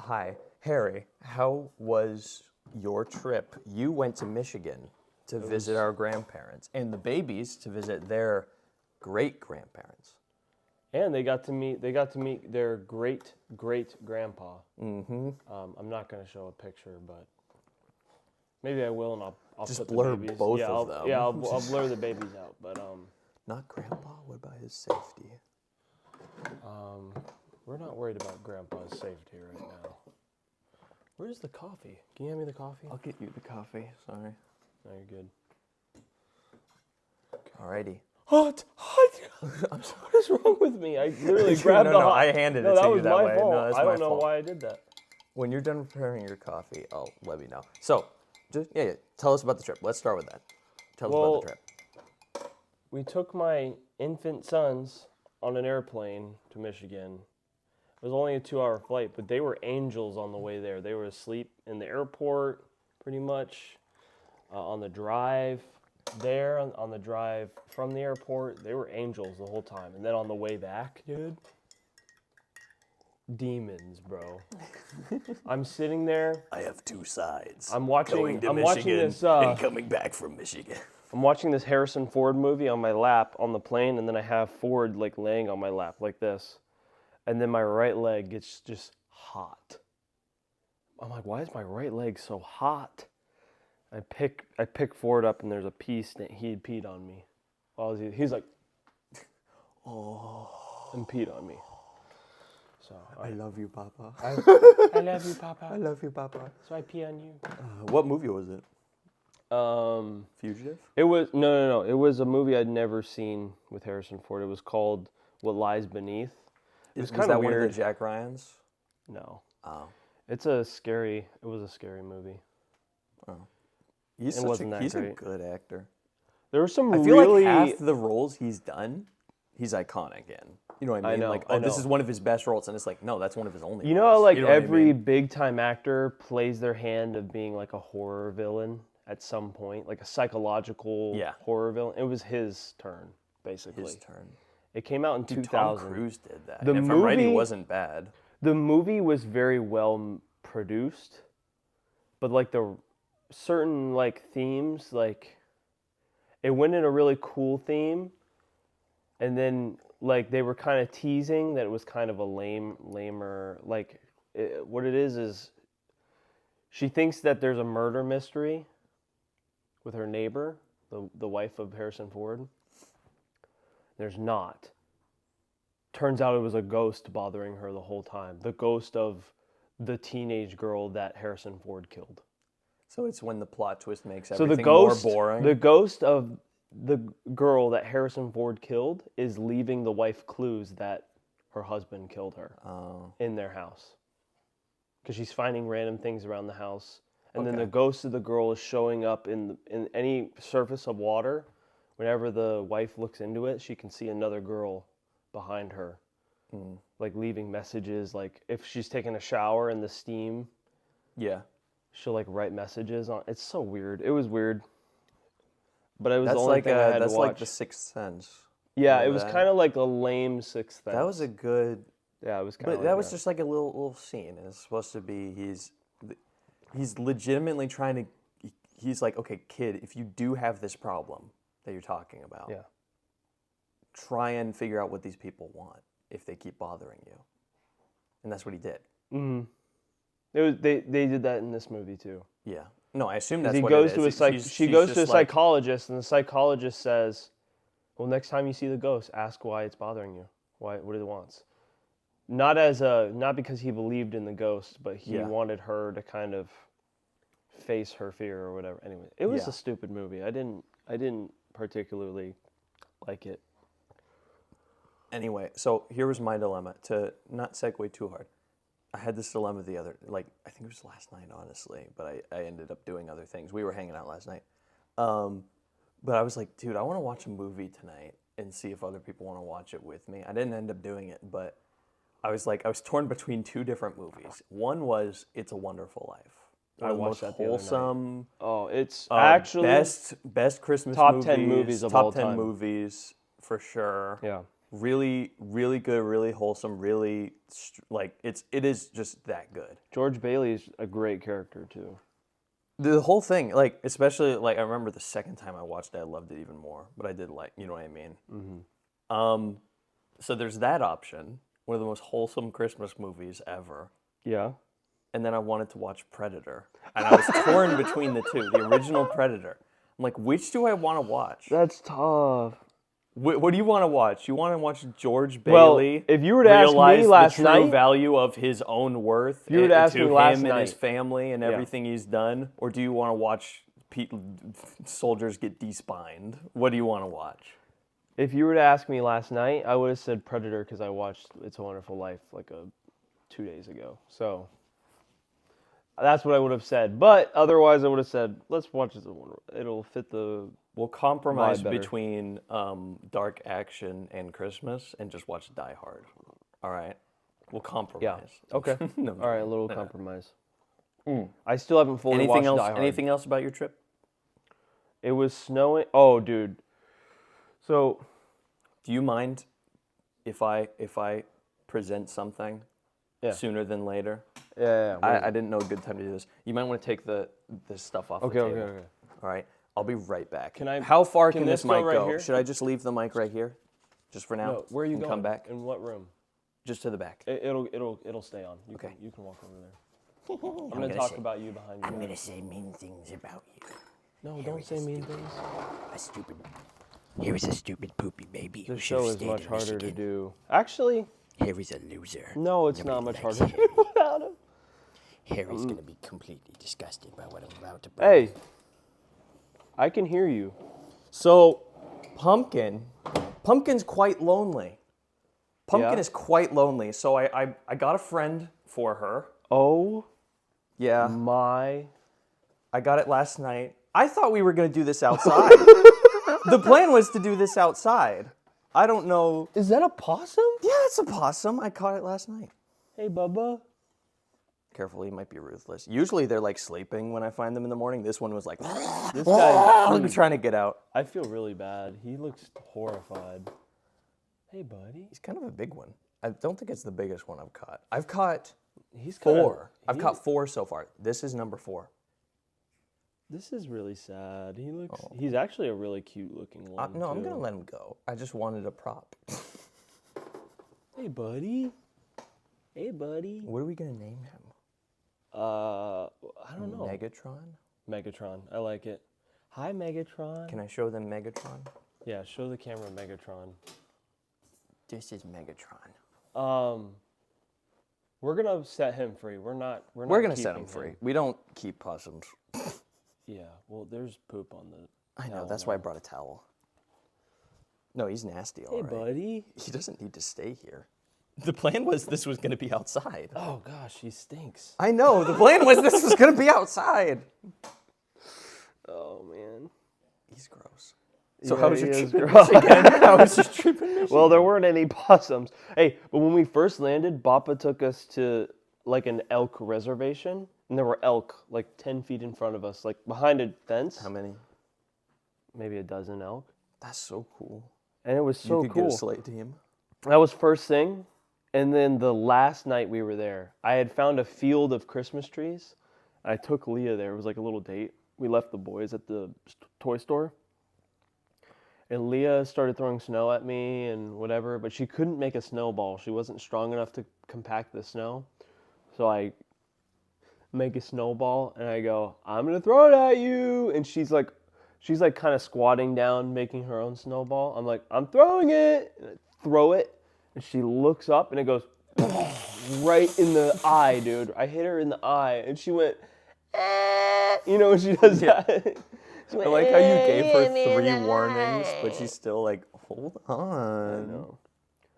Hi, Harry. How was your trip? You went to Michigan to visit our grandparents, and the babies to visit their great grandparents. And they got to meet their great grandpa. Mm-hmm. I'm not going to show a picture, but maybe I will, and I'll Just put blur the babies. both yeah, of them. Yeah, I'll blur the babies out, but Not grandpa. What about his safety? we're not worried about grandpa's safety right now. Where's the coffee? Can you hand me the coffee? I'll get you the coffee. Sorry. No, you're good. Alrighty. Hot. I'm sorry. What is wrong with me? I literally grabbed the No, hot. I handed it No, to that you was that my way. fault. No, that's I my don't know fault. why I did that. When you're done preparing your coffee, let me know. So, yeah. Tell us about the trip. Let's start with that. Tell us about the trip. We took my infant sons on an airplane to Michigan. It was only a 2-hour flight, but they were angels on the way there. They were asleep in the airport, pretty much. On the drive there, on the drive from the airport, they were angels the whole time. And then on the way back, dude, demons, bro. I'm sitting there. I have two sides. I'm watching this. And coming back from Michigan. I'm watching this Harrison Ford movie on my lap on the plane, and then I have Ford like laying on my lap like this, and then my right leg gets just hot. I'm like, why is my right leg so hot? I pick Ford up, and there's a pee stain. He had peed on me. He's like, oh, and peed on me. So I love you, Papa. I love you, Papa. I love you, Papa. So I pee on you. What movie was it? Fugitive? It was no. It was a movie I'd never seen with Harrison Ford. It was called What Lies Beneath. It was kind of weird. One of the Jack Ryans? No. Oh. It was a scary movie. Oh. He's a good actor. There were some I feel like half the roles he's done, he's iconic in. You know what I mean? This is one of his best roles, and it's like, no, that's one of his only roles. You know how every big-time actor plays their hand of being like a horror villain at some point, like a psychological horror villain? It was his turn, basically. His turn. It came out in 2000. Tom Cruise did that. The and if I'm right, he wasn't bad. The movie was very well produced, but like the certain like themes, like it went in a really cool theme, and then like they were kind of teasing that it was kind of a lamer like what it is she thinks that there's a murder mystery with her neighbor, the wife of Harrison Ford. There's not. Turns out it was a ghost bothering her the whole time. The ghost of the teenage girl that Harrison Ford killed. So it's when the plot twist makes everything more boring. The ghost of the girl that Harrison Ford killed is leaving the wife clues that her husband killed her in their house. Because she's finding random things around the house. And then the ghost of the girl is showing up in any surface of water. Whenever the wife looks into it, she can see another girl behind her. Like leaving messages. Like if she's taking a shower in the steam. Yeah. She'll like write messages on. It's so weird. It was weird, but it was the only thing I had to watch. That's like The Sixth Sense. Yeah, it was kind of like a lame Sixth Sense. That was a good. Yeah, it was kind of. But that was just like a little scene. It's supposed to be he's legitimately trying to. He's like, okay, kid, if you do have this problem that you're talking about, try and figure out what these people want if they keep bothering you, and that's what he did. Mm-hmm. They did that in this movie too. Yeah. No, I assume that's what it is. She goes to a psychologist, and the psychologist says, "Well, next time you see the ghost, ask why it's bothering you. What it wants." Not because he believed in the ghost, but he wanted her to kind of face her fear or whatever. Anyway, it was a stupid movie. I didn't particularly like it. Anyway, so here was my dilemma, to not segue too hard. I had this dilemma I think it was last night, honestly, but I ended up doing other things. We were hanging out last night. But I was like, dude, I want to watch a movie tonight and see if other people want to watch it with me. I didn't end up doing it, but I was torn between two different movies. One was It's a Wonderful Life. I watched that the other night. Oh, it's actually best Christmas top movies, 10 movies of all time. Top 10 movies for sure. Yeah. Really, really good, really wholesome, really like it is just that good. George Bailey is a great character too. The whole thing, like especially like I remember the second time I watched it, I loved it even more. But I did like, you know what I mean. So there's that option, one of the most wholesome Christmas movies ever. Yeah. And then I wanted to watch Predator, and I was torn between the two, the original Predator. I'm like, which do I want to watch? That's tough. What do you want to watch? You want to watch George Well, Bailey if you were to ask me realize last the true night- value of his own worth you were to ask to me last him and his night- family and Yeah. everything he's done, or do you want to watch soldiers get de-spined? What do you want to watch? If you were to ask me last night, I would have said Predator because I watched It's a Wonderful Life like 2 days ago. So that's what I would have said. But otherwise, I would have said, let's watch It's a Wonderful. It'll fit the. We'll compromise better. between dark action and Christmas and just watch Die Hard. All right? We'll compromise. Okay. No, All right, a little compromise. I still haven't fully Anything watched else? Die Hard. Anything else about your trip? It was snowing. Oh, dude. So Do you mind if I present something Yeah. sooner than later? yeah. I didn't know a good time to do this. You might want to take this stuff off Okay. the table. All right. I'll be right back. Can I- How far can can this this go mic right go? here? Should I just leave the mic right here, just for now? No, where are you and going? Come back. In what room? Just to the back. It'll stay on. Okay. You can walk over there. I'm gonna talk about you behind you. I'm gonna say mean things about you. No, don't say mean things. A stupid. Here is a stupid poopy baby. This who should have show is stayed much in harder to Michigan. do. Actually, Here is a loser. no, it's not Nobody much likes harder to Harry. do without him. Harry's gonna be completely disgusted by what I'm about to bring. Hey, I can hear you. So, Pumpkin's quite lonely. Pumpkin Yeah? is quite lonely. So I got a friend for her. Oh Yeah. my! I got it last night. I thought we were going to do this outside. The plan was to do this outside. I don't know. Is that a possum? Yeah, it's a possum. I caught it last night. Hey, Bubba. Careful, he might be ruthless. Usually they're like sleeping when I find them in the morning. This one was like, This guy. trying to get out. I feel really bad. He looks horrified. Hey, buddy. He's kind of a big one. I don't think it's the biggest one I've caught. I've caught He's kinda- 4. I've he- caught 4 so far. This is number 4. This is really sad. He looks. He's actually a really cute looking one. No, I'm too. going to let him go. I just wanted a prop. Hey, buddy. Hey, buddy. What are we going to name him? I don't know. Megatron? Megatron. I like it. Hi, Megatron. Can I show them Megatron? Yeah, show the camera Megatron. This is Megatron. We're gonna set him free. We're not We're going to set keeping him free. We don't keep possums. Yeah. Well, there's poop on the. I know, towel that's why I now. brought a towel. No, he's nasty, all Hey, right. buddy. He doesn't need to stay here. The plan was this was going to be outside. Oh gosh, he stinks. I know, the plan was this was going to be outside. Oh man. He's gross. So Yeah, how was your he is trip in gross. Michigan? How was your trip in Michigan? Well, there weren't any possums. Hey, but when we first landed, Bappa took us to like an elk reservation, and there were elk like 10 feet in front of us, like behind a fence. How many? Maybe a dozen elk. That's so cool. And it was so you could cool. get a sleigh team. That was first thing. And then the last night we were there, I had found a field of Christmas trees. I took Leah there. It was like a little date. We left the boys at the toy store. And Leah started throwing snow at me and whatever, but she couldn't make a snowball. She wasn't strong enough to compact the snow. So I make a snowball and I go, I'm going to throw it at you. And she's like kind of squatting down, making her own snowball. I'm like, I'm throwing it. And I throw it. And she looks up and it goes right in the eye, dude. I hit her in the eye and she went, eh. You know when she does that? She I went, like how you gave her "Eh, 3 warnings, but she's still like, hold on. I know.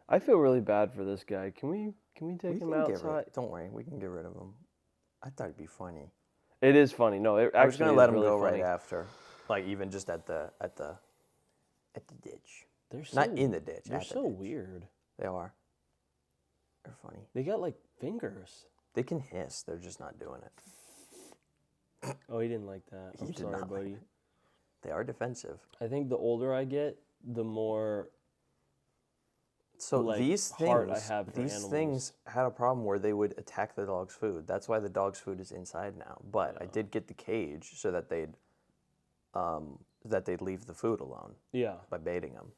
I feel really bad for this guy. Can we take We him can get outside? rid. Don't worry, we can get rid of him. I thought it'd be funny. It is funny. No, it I was actually gonna is let him really go funny. right after, like even just at the ditch. They're so, Not in the ditch. They're at the so ditch. weird. They are. They're funny. They got like fingers. They can hiss. They're just not doing it. Oh, he didn't like that. He I'm did sorry, not like buddy. They are defensive. I think the older I get, the more So like, these heart I things, have for these animals. things had a problem where they would attack the dog's food. That's why the dog's food is inside now. But I did get the cage so that they'd leave the food alone Yeah. by baiting them.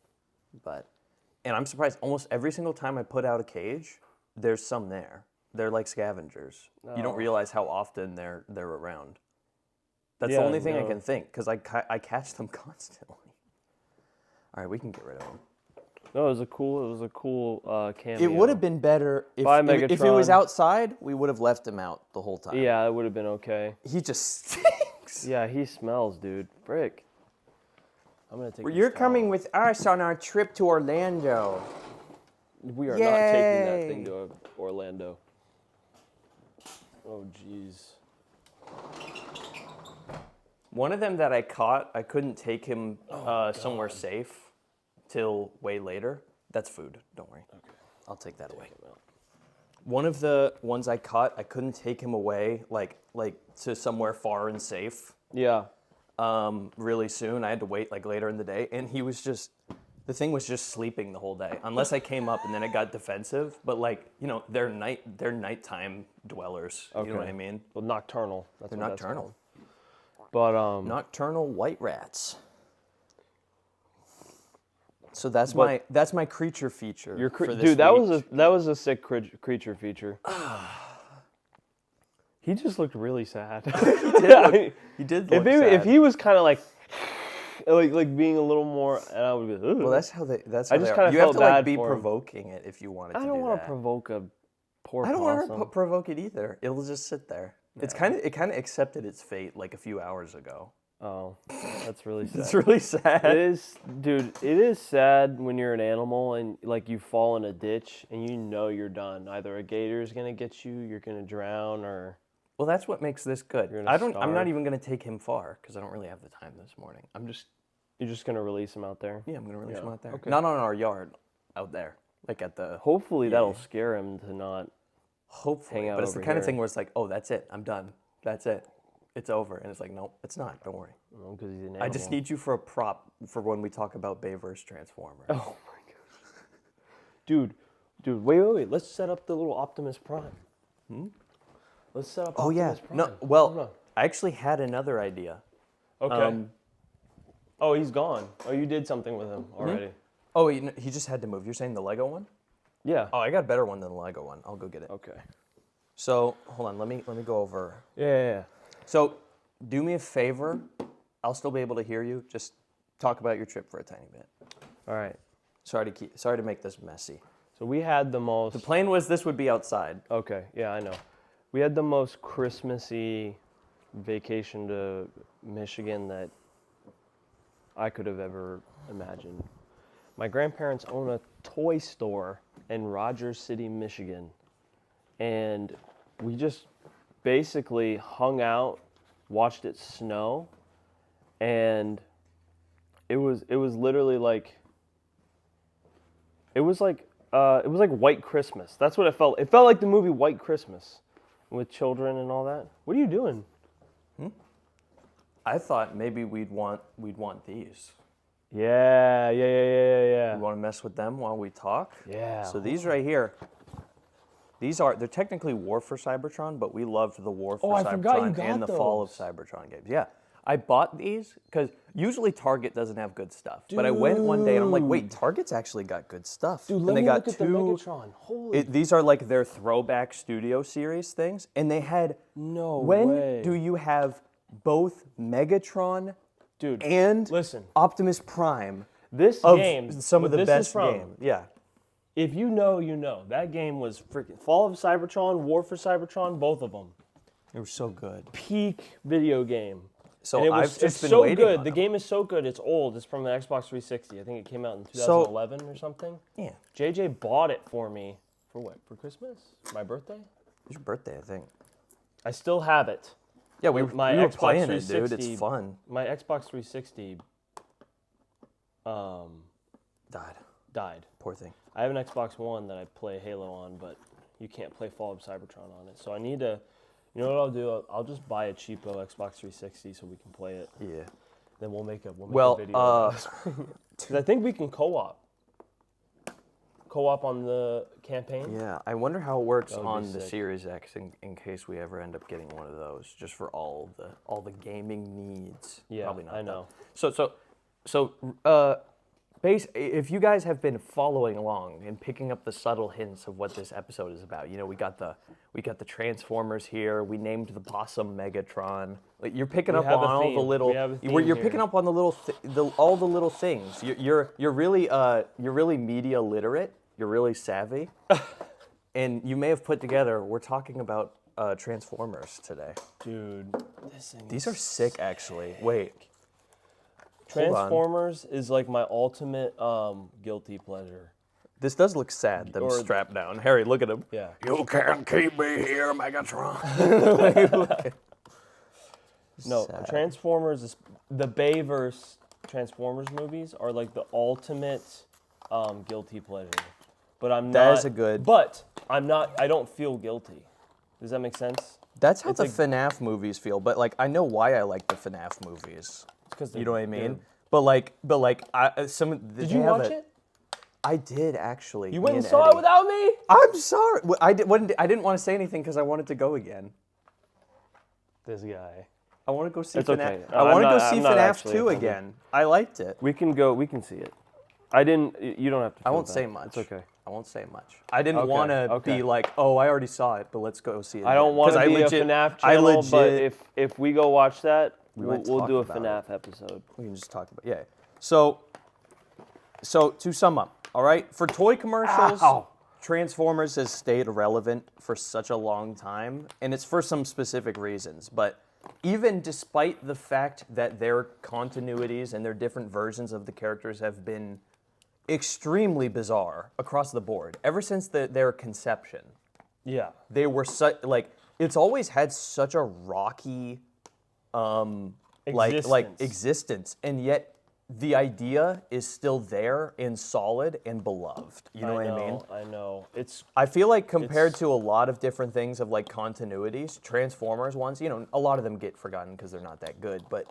And I'm surprised. Almost every single time I put out a cage, there's some there. They're like scavengers. You don't realize how often they're around. That's the Yeah, only thing I no. can think because I catch them constantly. All right, we can get rid of them. No, it was a cool cameo. It would have been better if Bye, if it was Megatron. outside. We would have left him out the whole time. Yeah, it would have been okay. He just stinks. Yeah, he smells, dude. Frick. I'm gonna take. You're this coming towel. with us on our trip to Orlando. We are not taking that Yay. thing to Orlando. Oh, jeez. One of them that I caught, I couldn't take him somewhere safe till way later. That's food. Don't worry. Okay. I'll take that away. One of the ones I caught, I couldn't take him away like to somewhere far and safe Yeah. really soon. I had to wait like later in the day, and the thing was just sleeping the whole day. Unless I came up and then it got defensive. But like, they're nighttime dwellers. You know what I mean? Well, nocturnal. That's They're what that's nocturnal. called. But Nocturnal white rats. So that's my creature feature. For this dude, that week. was a sick creature feature. He just looked really sad. He did look If sad. he was kind of like being a little more, and I would be. Ugh. Well, that's how they I just are. kinda You have felt to like bad be for him. provoking it if you wanted to I do don't want that. to provoke a poor I don't possum. want to provoke it either. It'll just sit there. It kind of accepted its fate like a few hours ago. Oh, that's really sad. It's really sad. It is, dude. It is sad when you're an animal and like you fall in a ditch and you know you're done. Either a gator's gonna get you, you're gonna drown, or Well, that's what makes this good. You're I'm gonna not starve. even gonna take him far because I don't really have the time this morning. you're just gonna release him out there. I'm gonna release him out there. Okay. Not on our yard, out there, like at the. Hopefully that'll scare him to not. Hopefully, hang out but it's the over kind of here. thing where it's like, oh, that's it. I'm done. That's it. It's over. And it's like, no, it's not. Don't worry. Because he's an animal. I just need you for a prop for when we talk about Bayverse Transformer. Oh my god. Dude, wait. Let's set up the little Optimus Prime. Let's set up. Oh yeah. Optimus Prime. No. Hold on. Well, I actually had another idea. Okay. Oh, he's gone. Oh, you did something with him already. Oh, he just had to move. You're saying the Lego one? Yeah. Oh, I got a better one than the Lego one. I'll go get it. Okay. So hold on. Let me go over. Yeah. So, do me a favor. I'll still be able to hear you. Just talk about your trip for a tiny bit. All right. Sorry to make this messy. So we had the most. The plan was this would be outside. Okay, yeah, I know. We had the most Christmassy vacation to Michigan that I could have ever imagined. My grandparents own a toy store in Rogers City, Michigan. And we just basically hung out, watched it snow, and it was literally like it was like White Christmas. That's what it felt. It felt like the movie White Christmas with children and all that. What are you doing? I thought maybe we'd want these. Yeah. You want to mess with them while we talk? Yeah. So these right here, they're technically War for Cybertron, but we loved the War for I forgot you Cybertron got and the Fall of those. Cybertron games. Yeah. I bought these because usually Target doesn't have good stuff. But I went one day and I'm like, wait, Target's actually got good stuff. Dude, and let they me got look at the Megatron. Holy these are like their throwback studio series things. And they had no when way. do you have both Megatron Dude, and listen. Optimus Prime This of game, some of what the this is best from, games? Yeah. If you know, you know. That game was freaking Fall of Cybertron, War for Cybertron, both of them. They were so good. Peak video game. So And it was, I've just it's been so waiting good. on The them. game is so good. It's old. It's from the Xbox 360. I think it came out in 2011 or something. Yeah. JJ bought it for me for what? For Christmas? My birthday? It's your birthday, I think. I still have it. Yeah, we My were Xbox playing it, dude. 360 It's fun. My Xbox 360 died. Poor thing. I have an Xbox One that I play Halo on, but you can't play Fall of Cybertron on it. So I need to, you know what I'll do? I'll just buy a cheapo Xbox 360 so we can play it. Yeah. Then we'll make a video. Well, because I think we can co-op. co-op on the campaign. Yeah, I wonder how it works That would be on the sick. Series X in case we ever end up getting one of those, just for all the gaming needs. Yeah, Probably not. I know. If you guys have been following along and picking up the subtle hints of what this episode is about, we got the Transformers here. We named the Possum Megatron. Like, you're picking up have a on all the theme. little. We have a theme You're here. picking up on the little all the little things. You're really media literate. You're really savvy, and you may have put together. We're talking about Transformers today. Dude, this thing These are sick, actually. Wait. Hold on. Transformers is like my ultimate guilty pleasure. This does look sad, them Or- strapped down. Harry, look at him. Yeah. You can't keep me here, Megatron. No, Sad. Transformers is the Bayverse Transformers movies are like the ultimate guilty pleasure. But I'm not. That is a good- But I'm not. I don't feel guilty. Does that make sense? That's how It's the like- FNAF movies feel, but like I know why I like the FNAF movies. Because You know what I mean? But like Did you watch it? I did actually. You me went and and saw Eddie. it without me? I'm sorry. I didn't want to say anything because I wanted to go again. This guy. I want to go see It's FNAF. okay. I want to I'm go not- see I'm not FNAF actually 2 offended. again. I liked it. We can go. We can see it. I didn't. You don't have to. I feel won't bad. say much. It's okay. I won't say much. I didn't Okay, want to okay. be like, oh, I already saw it, but let's go see it. I don't want to be a FNAF channel, but if we go watch that, we'll talk do a about FNAF episode. we can just talk about So to sum up, all right, for toy commercials, Ow. Transformers has stayed relevant for such a long time, and it's for some specific reasons. But even despite the fact that their continuities and their different versions of the characters have been extremely bizarre across the board, ever since their conception, Yeah. they were it's always had such a rocky existence, and yet the idea is still there and solid and beloved. You know what I mean? I know. It's I feel like compared to a lot of different things of like continuities, Transformers ones, a lot of them get forgotten because they're not that good, but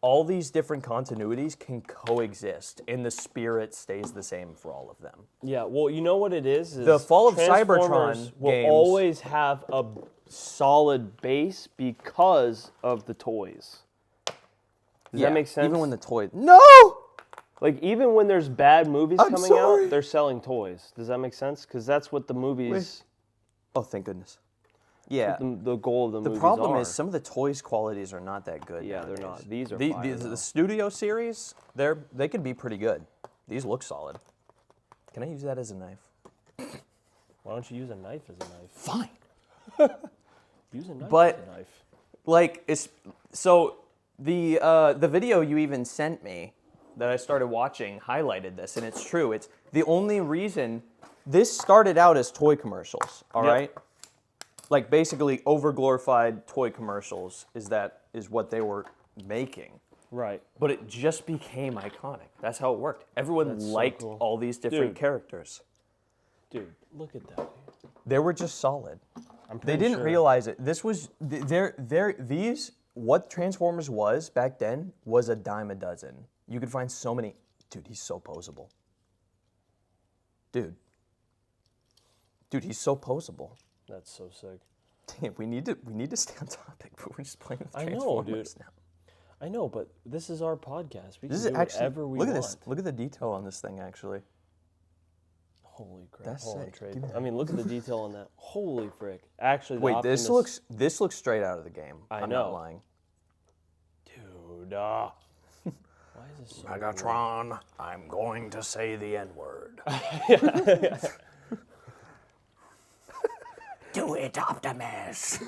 all these different continuities can coexist and the spirit stays the same for all of them. yeah. Well, you know what it is The Fall of Transformers Cybertron will games- always have a solid base because of the toys. Does that make sense? Even when the toy No! Like, even when there's bad movies I'm coming sorry. out, they're selling toys. Does that make sense? Because that's what the movies, Oh, thank goodness. Yeah. the goal of the The movies problem are. is some of the toys' qualities are not that good. Yeah, they're nowadays. not. These are the, fire, the, though. the studio series. They could be pretty good. These look solid. Can I use that as a knife? Why don't you use a knife as a knife? Fine. Use a knife But- as a knife. Like the video you even sent me that I started watching highlighted this, and it's true. It's the only reason this started out as toy commercials. All Yep. right. Like basically overglorified toy commercials is what they were making. Right. But it just became iconic. That's how it worked. Everyone That's so liked cool. all these different Dude. characters. Dude, look at that. They were just solid. I'm They pretty didn't sure. realize it. This was what Transformers was back then was a dime a dozen. You could find so many. Dude, he's so posable. Dude, he's so posable. That's so sick. Damn, we need to stay on topic, but we're just playing with I know, Transformers dude. now. I know, but this is our podcast. We This can is do actually whatever we look want. at this. Look at the detail on this thing. Actually, Holy crap. That's Hold on, sick. Trade. Give me I mean, look at the detail on that. Holy frick. Actually, the wait, Optimus, this looks straight out of the game. I I'm know. not lying. Dude, why is this so weird? Megatron, I'm going to say the N-word. Do it, Optimus.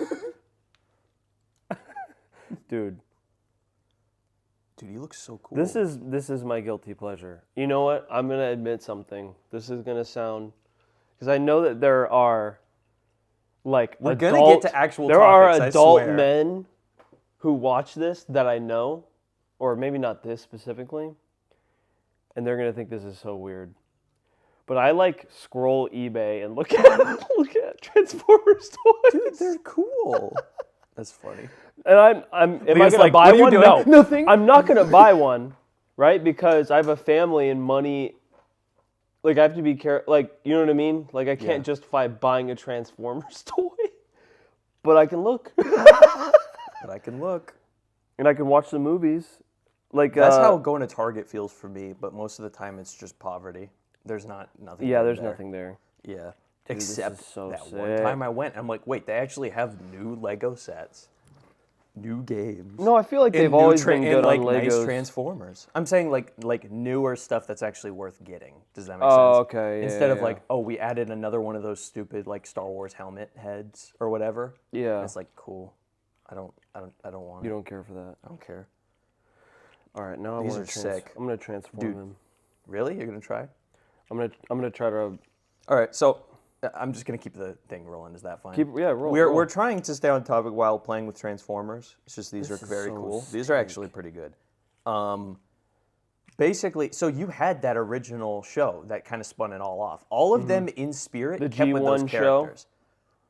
Dude, Dude, he looks so cool. this is my guilty pleasure. You know what? I'm going to admit something. This is going to sound... Because I know that there are, like, We're adult, gonna get to actual there topics, are I adult swear. men who watch this that I know, or maybe not this specifically, and they're going to think this is so weird. But I, like, scroll eBay and look at Transformers toys. Dude, they're cool. That's funny. And am I Leah's gonna like, buy "What are you one? doing?" No, Nothing. I'm not gonna buy one, right? Because I have a family and money. Like, I have to be careful. Like, you know what I mean? Like, I can't Yeah. justify buying a Transformers toy, but I can look. But I can look. And I can watch the movies. Like, That's how going to Target feels for me, but most of the time it's just poverty. There's nothing. Yeah, good there's there. nothing there. Yeah. Dude, this Except is so that one sick. time I went, I'm like, wait, they actually have new Lego sets, new games. No, I feel like and they've new always been good and like on nice Legos. Transformers. I'm saying like newer stuff that's actually worth getting. Does that make Oh, sense? okay, yeah, Instead of yeah. like, oh, we added another one of those stupid like Star Wars helmet heads or whatever. Yeah. It's like cool. I don't want You it. don't care for that. I don't care. All right, now These are sick. I'm gonna transform Dude. him. Really? You're gonna try? I'm gonna try to All right. So I'm just gonna keep the thing rolling. Is that fine? roll. We're trying to stay on topic while playing with Transformers. It's just these This are is very so cool. These are sick. actually pretty good. Basically, so you had that original show that kind of spun it all off. All of them in spirit The kept with those G1 show? characters.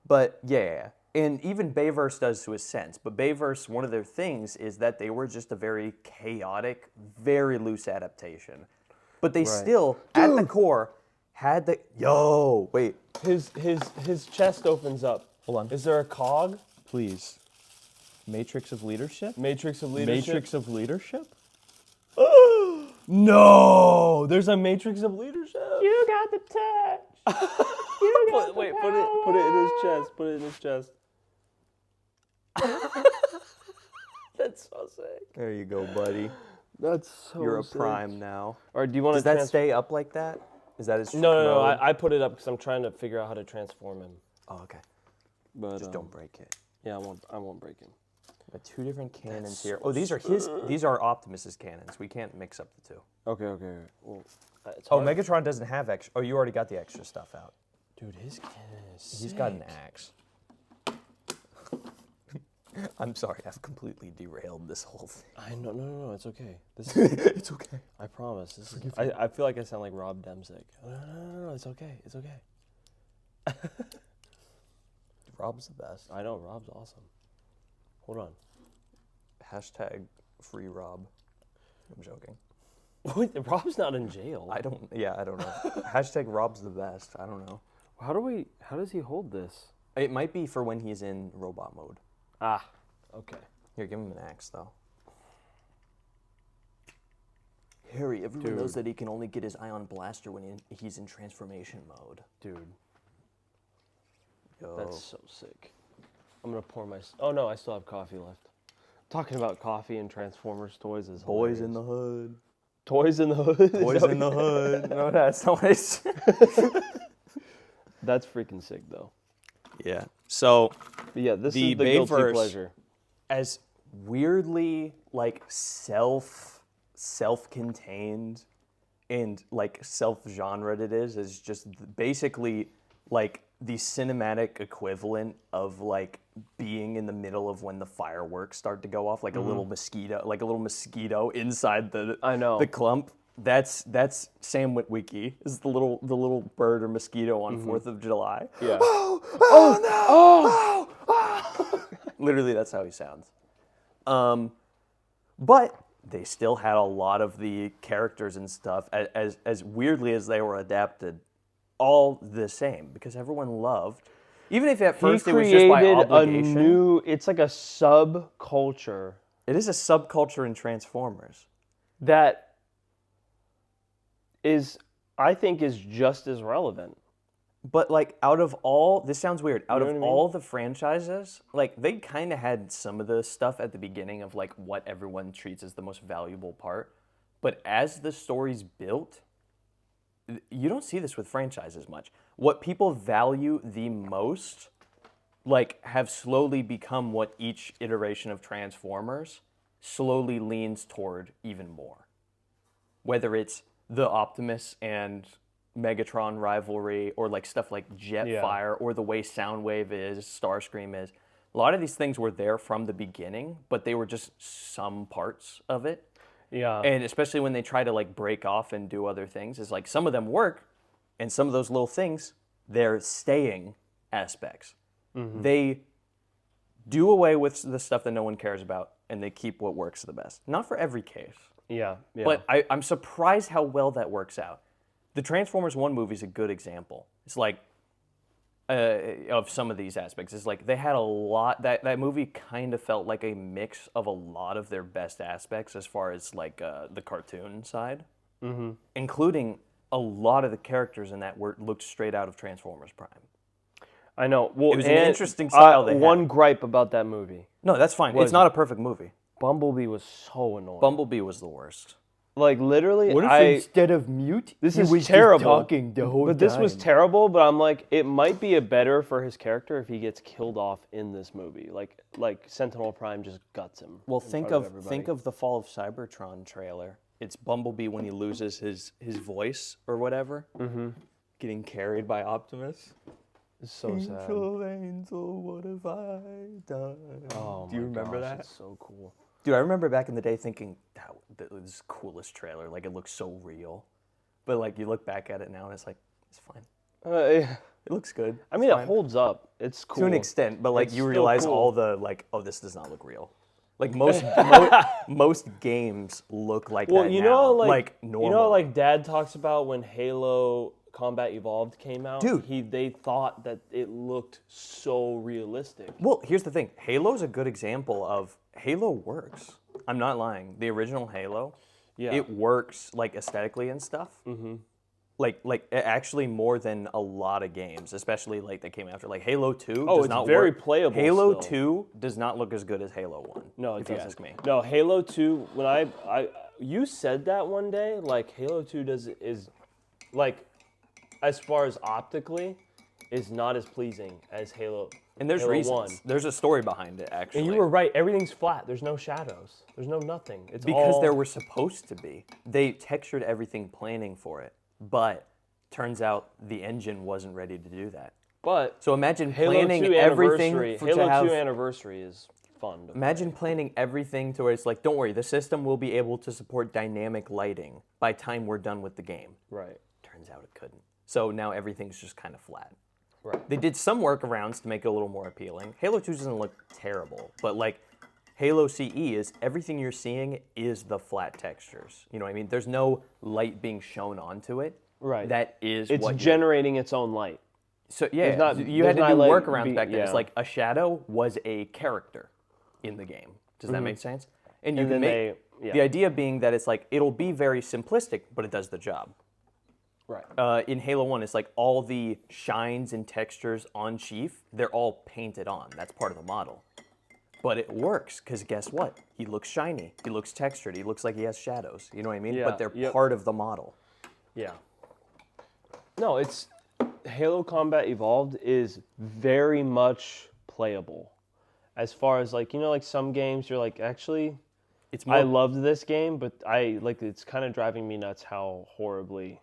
But yeah, and even Bayverse does to a sense. But Bayverse, one of their things is that they were just a very chaotic, very loose adaptation. But they still, at the core, had the wait. His chest opens up. Hold on. Is there a cog? Please. Matrix of Leadership? Matrix of leadership. Matrix of Leadership? No, there's a Matrix of leadership. You got the touch. Wait, put it in his chest. Put it in his chest. That's so sick. There you go, buddy. That's so You're a sick. prime now. Or do you want Does to that stay up like that? Is that his No. mode? I put it up because I'm trying to figure out how to transform him. Oh, okay. But Just don't break it. Yeah, I won't break him. Got two different cannons here. Oh, these are Optimus's cannons. We can't mix up the two. Okay. Well, it's Oh, hard. Megatron doesn't have extra. Oh, you already got the extra stuff out. Dude, his cannon is He's got an axe. I'm sorry, I've completely derailed this whole thing. No, it's okay. This It's okay. I promise. This is, I feel like I sound like Rob Demsick. No, it's okay. It's okay. Rob's the best. I know, Rob's awesome. Hold on. Hashtag free Rob. I'm joking. Wait, Rob's not in jail. I don't know. Hashtag Rob's the best. I don't know. How does he hold this? It might be for when he's in robot mode. Ah, okay. Here, give him an axe, though. Harry, everyone knows that he can only get his ion blaster when he's in transformation mode. Dude, Yo. that's so sick. I'm gonna pour my. Oh no, I still have coffee left. Talking about coffee and Transformers toys is Boys hilarious. in the hood. Toys in the hood. Boys in the hood. No, that's not what I said. That's freaking sick though. Yeah. So, But yeah, this The is the guilty Bayverse- pleasure. as weirdly like self-contained and like self-genred it is just basically like the cinematic equivalent of like being in the middle of when the fireworks start to go off, like a little mosquito inside the I know. the clump. That's Sam Witwicky is the little bird or mosquito on 4th of July. Yeah. Literally, that's how he sounds. But they still had a lot of the characters and stuff, as weirdly as they were adapted, all the same, because everyone loved, even if at first it was just by obligation. It's like a subculture It is a subculture in Transformers. that I think is just as relevant. But like out of all, this sounds weird. Out know of what I mean? all the franchises, like they kind of had some of the stuff at the beginning of like what everyone treats as the most valuable part. But as the story's built, you don't see this with franchises much. What people value the most, like, have slowly become what each iteration of Transformers slowly leans toward even more. Whether it's the Optimus and Megatron rivalry, or like stuff like Jetfire, or the way Soundwave is, Starscream is. A lot of these things were there from the beginning, but they were just some parts of it. Yeah. And especially when they try to like break off and do other things, is like some of them work, and some of those little things, they're staying aspects. They do away with the stuff that no one cares about, and they keep what works the best. Not for every case, yeah. but I'm surprised how well that works out. The Transformers 1 movie is a good example. It's like, of some of these aspects. It's like they had a lot, that movie kind of felt like a mix of a lot of their best aspects as far as like the cartoon side, including a lot of the characters in that looked straight out of Transformers Prime. I know. Well, It was an interesting style they had. One gripe about that movie. No, that's fine. It's not a perfect movie. Bumblebee was so annoying. Bumblebee was the worst. Like, literally, instead of mute, this he is was terrible. just talking the whole But this was time? terrible, but I'm like, it might be a better for his character if he gets killed off in this movie. Like Sentinel Prime just guts him. Well, in think front of everybody. the Fall of Cybertron trailer. It's Bumblebee when he loses his voice or whatever, getting carried by Optimus. It's so sad. Angel, what have I done? Oh Do you my remember gosh, that? It's so cool. Dude, I remember back in the day thinking that was the coolest trailer. Like, it looks so real. But, like, you look back at it now and it's like, it's fine. Yeah. It looks good. I mean, it holds up. It's cool. To an extent, but, like, It's you still realize cool. all the, like, oh, this does not look real. Like, most most games look like Well, that you now. know, like normal. you know, like Dad talks about when Halo Combat Evolved came out. Dude. They thought that it looked so realistic. Well, here's the thing. Halo's a good example of Halo works. I'm not lying. The original Halo, it works like aesthetically and stuff. Mm-hmm. Like actually more than a lot of games, especially like that came after. Like Halo 2 Oh, does it's not very work. playable Halo still. 2 does not look as good as Halo 1. No, it if you doesn't. ask me. No, Halo 2. When you said that one day, like Halo 2 is like, as far as optically, is not as pleasing as Halo. And there's Halo reasons. 1. There's a story behind it, actually. And you were right. Everything's flat. There's no shadows. There's no nothing. It's Because all... there were supposed to be. They textured everything planning for it. But turns out the engine wasn't ready to do that. But So imagine Halo planning 2 everything Anniversary. to have... 2 Anniversary is fun. To Imagine planning everything to where it's like, don't worry, the system will be able to support dynamic lighting by time we're done with the game. Right. Turns out it couldn't. So now everything's just kind of flat. Right. They did some workarounds to make it a little more appealing. Halo 2 doesn't look terrible, but like Halo CE is everything you're seeing is the flat textures. You know what I mean? There's no light being shown onto it. Right. That is It's what generating its own light. So yeah, not- you had to there's do not, like, workarounds back then. It's yeah. like a shadow was a character in the game. Does that make sense? And you And can then make the idea being that it's like it'll be very simplistic, but it does the job. Right. In Halo 1, it's like all the shines and textures on Chief, they're all painted on. That's part of the model. But it works, because guess what? He looks shiny. He looks textured. He looks like he has shadows. You know what I mean? Yeah, But they're yep. part of the model. Yeah. No, it's Halo Combat Evolved is very much playable. As far as like, you know, like some games you're like, actually, It's more I loved this game, but it's kind of driving me nuts how horrible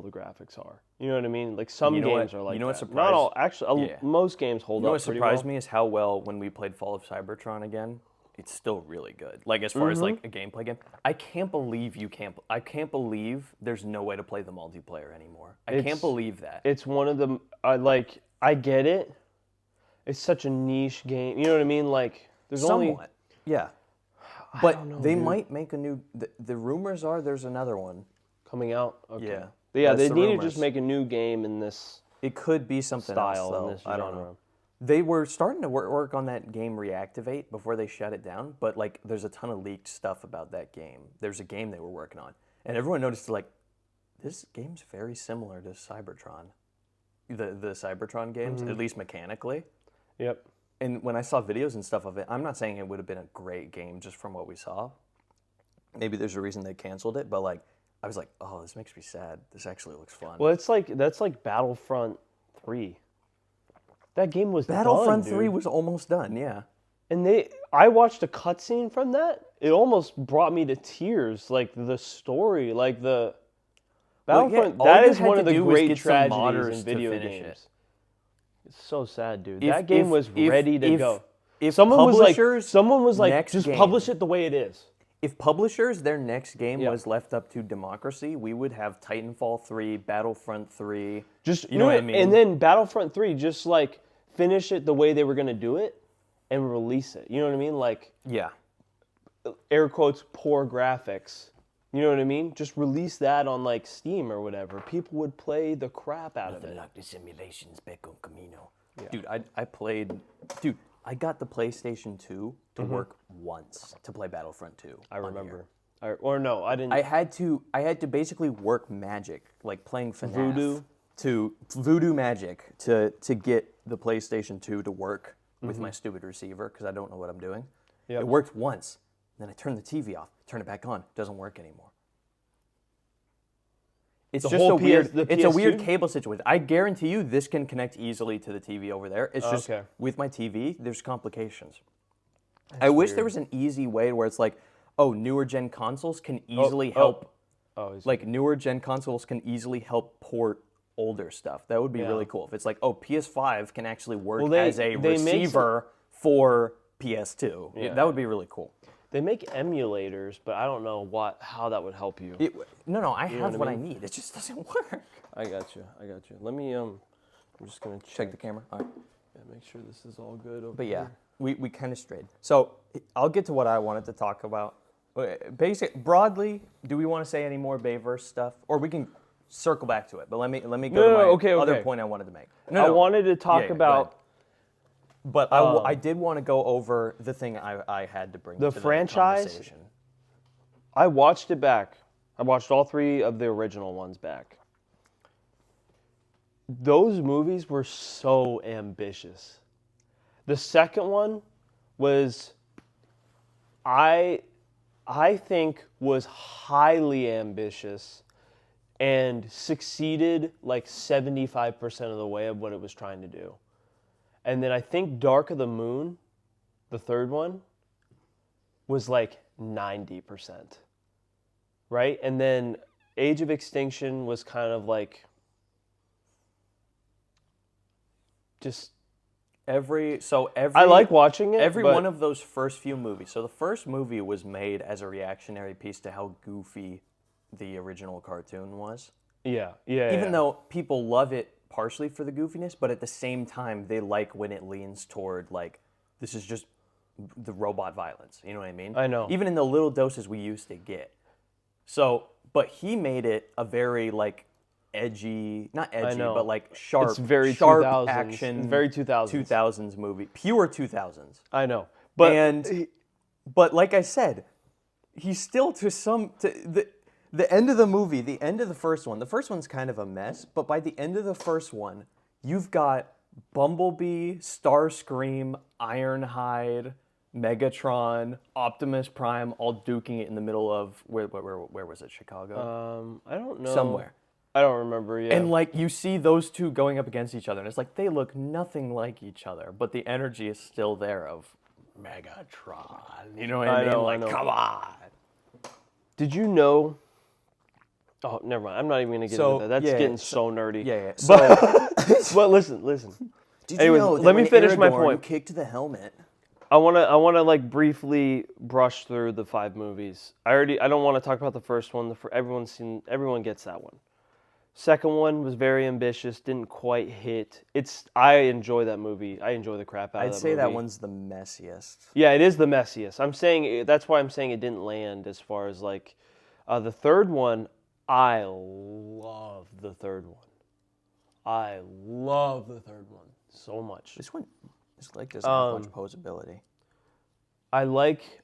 the graphics are. You know what I mean? Like some You know games what- are like you know what that. Not all, surprised- actually, Yeah. most games hold You know up what pretty surprised well. me is how well when we played Fall of Cybertron again, it's still really good. Like as far as like a gameplay game, I can't believe I can't believe there's no way to play the multiplayer anymore. I can't believe that. It's one of the I get it. It's such a niche game. You know what I mean? Like there's only Somewhat, yeah. But don't know, they dude. might make a new. The rumors are there's another one. coming out. Okay. Yeah. But yeah, That's they the need to rumors. just make a new game in this It could be something style, else, though. in this I don't genre. know. They were starting to work on that game Reactivate before they shut it down, but like there's a ton of leaked stuff about that game. There's a game they were working on, and everyone noticed like this game's very similar to Cybertron, the Cybertron games, at least mechanically. Yep. And when I saw videos and stuff of it, I'm not saying it would have been a great game just from what we saw. Maybe there's a reason they canceled it, but like I was like, oh, this makes me sad. This actually looks fun. Well, that's like Battlefront 3. That game was Battlefront done, 3 dude. was almost done, yeah. And I watched a cutscene from that. It almost brought me to tears. Like the story, like the Battlefront. all that you is had one to of the do was great get some tragedies modders in to video finish games. it. It's so sad, dude. If- that game if- was if- ready to if- go. if someone was publishers' like, next just game- publish it the way it is. If publishers, their next game Yeah. was left up to democracy, we would have Titanfall 3, Battlefront 3. Just You know what I mean? And then Battlefront 3, just like finish it the way they were gonna do it, and release it. You know what I mean? Like Yeah. air quotes poor graphics. You know what I mean? Just release that on like Steam or whatever. People would play the crap out of Nothing it. like the simulations back on Camino. Dude, I played. Dude, I got the PlayStation 2 to work once to play Battlefront 2. I remember. Or no, I didn't. I had to basically work magic, like playing FNAF. Voodoo magic to get the PlayStation 2 to work with my stupid receiver because I don't know what I'm doing. Yep. It worked once. Then I turned the TV off, turn it back on. It doesn't work anymore. It's The just whole a weird. the It's a weird PS2? cable situation. I guarantee you, this can connect easily to the TV over there. It's just Okay. with my TV, there's complications. I wish there was an easy way where it's like, oh, newer gen consoles can easily help. Like newer gen consoles can easily help port older stuff. That would be really cool. If it's like, oh, PS5 can actually work as a they make receiver for PS2. Yeah. That would be really cool. They make emulators, but I don't know how that would help you. No, I have what I need. It just doesn't work. I got you. Let me I'm just gonna Check the camera. All right. Yeah, make sure this is all good over But yeah, here. we kind of strayed. So I'll get to what I wanted to talk about. Broadly, do we want to say any more Bayverse stuff, or we can circle back to it? But let me go to my other point I wanted to make. I wanted to talk Yeah, go about ahead. But I did want to go over the thing I had to bring the to franchise. The conversation. I watched it back. I watched all 3 of the original ones back. Those movies were so ambitious. The second one was, I think, was highly ambitious and succeeded like 75% of the way of what it was trying to do. And then I think Dark of the Moon, the third one, was like 90%. Right? And then Age of Extinction was kind of like just I like watching it. Every but one of those first few movies. So the first movie was made as a reactionary piece to how goofy the original cartoon was. Even though people love it partially for the goofiness, but at the same time they like when it leans toward like this is just the robot violence. You know what I mean? I know. Even in the little doses we used to get. So, but he made it a very like edgy, not edgy, know. but like sharp, It's very sharp 2000s. action, It's very 2000s. 2000s movie, pure 2000s. I know. But But like I said, he's still the end of the movie, the end of the first one. The first one's kind of a mess, but by the end of the first one, you've got Bumblebee, Starscream, Ironhide, Megatron, Optimus Prime, all duking it in the middle of where was it? Chicago? I don't know. Somewhere. I don't remember. Yeah. And like you see those two going up against each other, and it's like they look nothing like each other, but the energy is still there of Megatron. You know what I mean? know, I Like, know. come on. Did you know? Oh, never mind. I'm not even gonna get into that. That's getting so nerdy. Yeah. But listen. Did Anyways, you know that let me when finish my Aragorn point. kicked the helmet? I wanna like briefly brush through the 5 movies. I don't want to talk about the first one. Everyone gets that one. Second one was very ambitious, didn't quite hit. I enjoy that movie. I enjoy the crap out of that movie. I'd say that one's the messiest. Yeah, it is the messiest. That's why I'm saying it didn't land as far as like the third one. I love the third one. I love the third one so much. This one doesn't have much posability. I like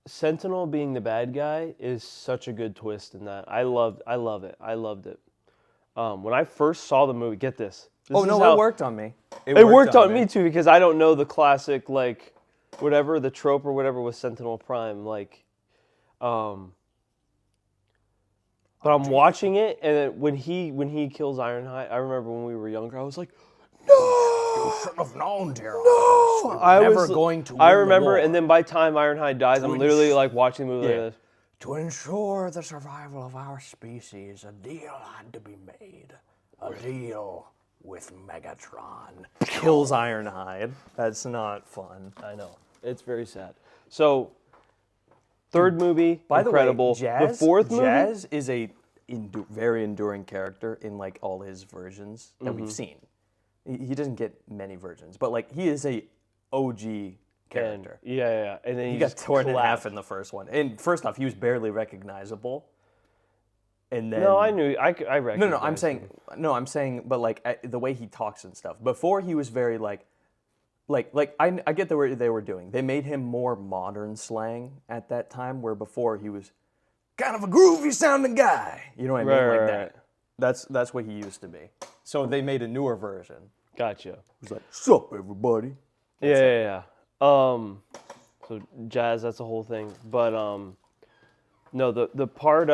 Sentinel being the bad guy is such a good twist in that. I love it. I loved it. When I first saw the movie, get this. It worked on me. It worked on me too because I don't know the classic like whatever the trope or whatever with Sentinel Prime like. But I'm watching it, and then when he kills Ironhide, I remember when we were younger, I was like, no! You should have known, dear. No! I remember, and then by the time Ironhide dies, I'm literally like watching the movie like this. To ensure the survival of our species, a deal had to be made. A deal with Megatron. Kills Ironhide. That's not fun. I know. It's very sad. So, third movie, By incredible. the way, Jazz, the fourth movie, Jazz is a very enduring character in like all his versions that we've seen. He doesn't get many versions, but like he is a OG character. Yeah. And then He he got just torn in half collapsed. in the first one. And first off, he was barely recognizable. And then No, I knew. I recognized No, I'm saying him. I'm saying, but like the way he talks and stuff. Before he was very like I get the word they were doing. They made him more modern slang at that time, where before he was kind of a groovy sounding guy. You know what I mean? Like Right. that. That's what he used to be. So they made a newer version. Gotcha. He's like, "Sup, everybody?" Yeah. So jazz, that's the whole thing. But no, the part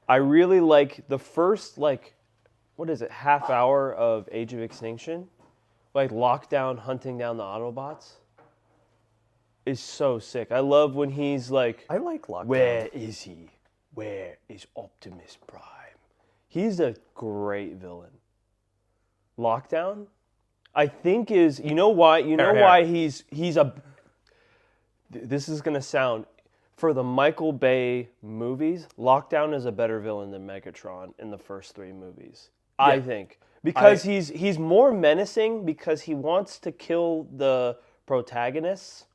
I really like the first what is it, half hour of Age of Extinction, like lockdown hunting down the Autobots, is so sick. I love when he's like, I like Lockdown. where is he? Where is Optimus Prime? He's a great villain. Lockdown, I think is why he's a. This is gonna sound, for the Michael Bay movies, Lockdown is a better villain than Megatron in the first 3 movies. I think because he's more menacing because he wants to kill the protagonists.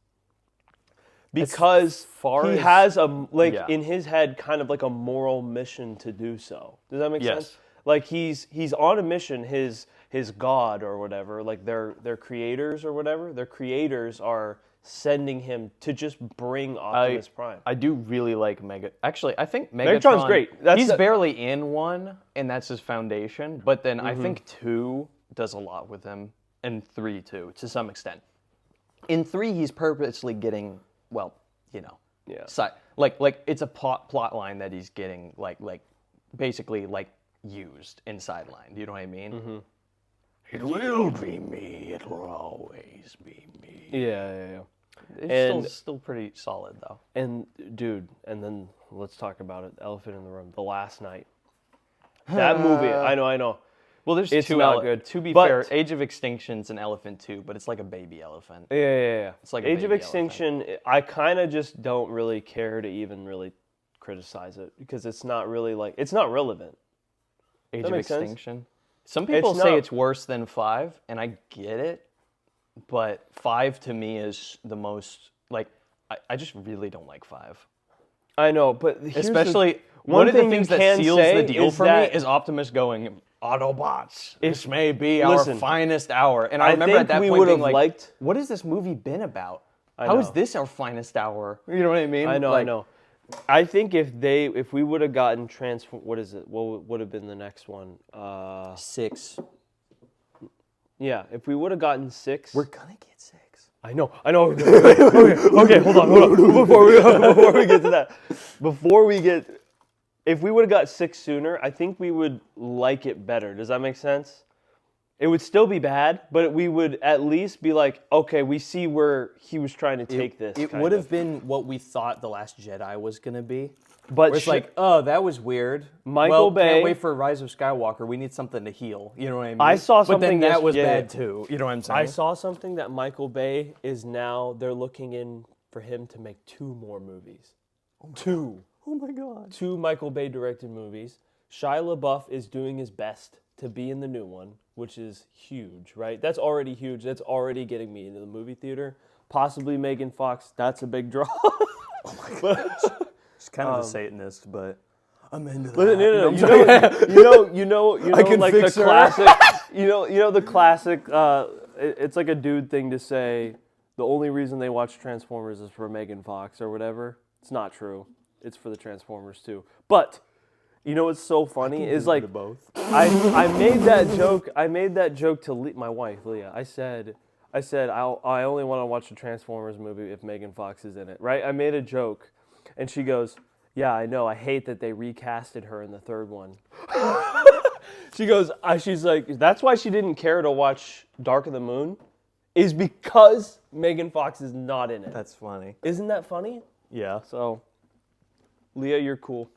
Because he has in his head kind of like a moral mission to do so. Does that make sense? Like he's on a mission. His god or whatever, like their creators or whatever, their creators are sending him to just bring Optimus Prime. I do really like Actually, I think Megatron's great. He's barely in 1, and that's his foundation. But then I think 2 does a lot with him, and 3 too, to some extent. In 3, he's purposely getting, well, like it's a plot line that he's getting basically used and sidelined. You know what I mean? Mm-hmm. It will be me. It will always be me. Yeah. It's still pretty solid though. And dude, and then let's talk about it. Elephant in the room. The Last Night. That movie. I know. Well, there's It's 2 not good. To be But- fair, Age of Extinction's an elephant too, but it's like a baby elephant. Yeah. It's like a Age of baby Extinction. I kind of just don't really care to even really criticize it because it's not really it's not relevant. Age That of makes sense? Extinction. Some people It's say not- it's worse than 5, and I get it, but 5 to me is the most I just really don't like 5. I know, but here's Especially one one of the thing you things that can seals say the deal is for me that- is Optimus going, Autobots, this may be our listen, finest hour. And I I remember think at that we point would being have like, liked- what has this movie been about? I How is know. this our finest hour? You know what I mean? I know. I think if we would have gotten what is it? What would have been the next one? 6. Yeah, if we would have gotten 6. We're gonna get 6. I know. Okay, hold on. Before we get to that, if we would have got 6 sooner, I think we would like it better. Does that make sense? It would still be bad, but we would at least be like, okay, we see where he was trying to take this. It kind would of. have been what we thought The Last Jedi was gonna be. But Where it's like, oh, that was weird. Michael Bay- Can't wait for Rise of Skywalker. We need something to heal. You know what I mean? I saw But something then that was yeah. bad too. You know what I'm saying? I saw something that Michael Bay is now, they're looking in for him to make 2 more movies. 2. Oh my god. 2 Michael Bay directed movies. Shia LaBeouf is doing his best to be in the new one, which is huge, right? That's already huge. That's already getting me into the movie theater. Possibly Megan Fox. That's a big draw. She's kind of a Satanist, but I'm into that. No. You know, I can like fix the her. classic. You know the classic. It's like a dude thing to say. The only reason they watch Transformers is for Megan Fox or whatever. It's not true. It's for the Transformers too. But you know what's so funny is like both. I made that joke. I made that joke to my wife Leah. I said I only want to watch a Transformers movie if Megan Fox is in it. Right? I made a joke, and she goes, "Yeah, I know. I hate that they recasted her in the 3rd one." She goes, she's like, that's why she didn't care to watch Dark of the Moon, is because Megan Fox is not in it. That's funny. Isn't that funny? Yeah. So, Leah, you're cool.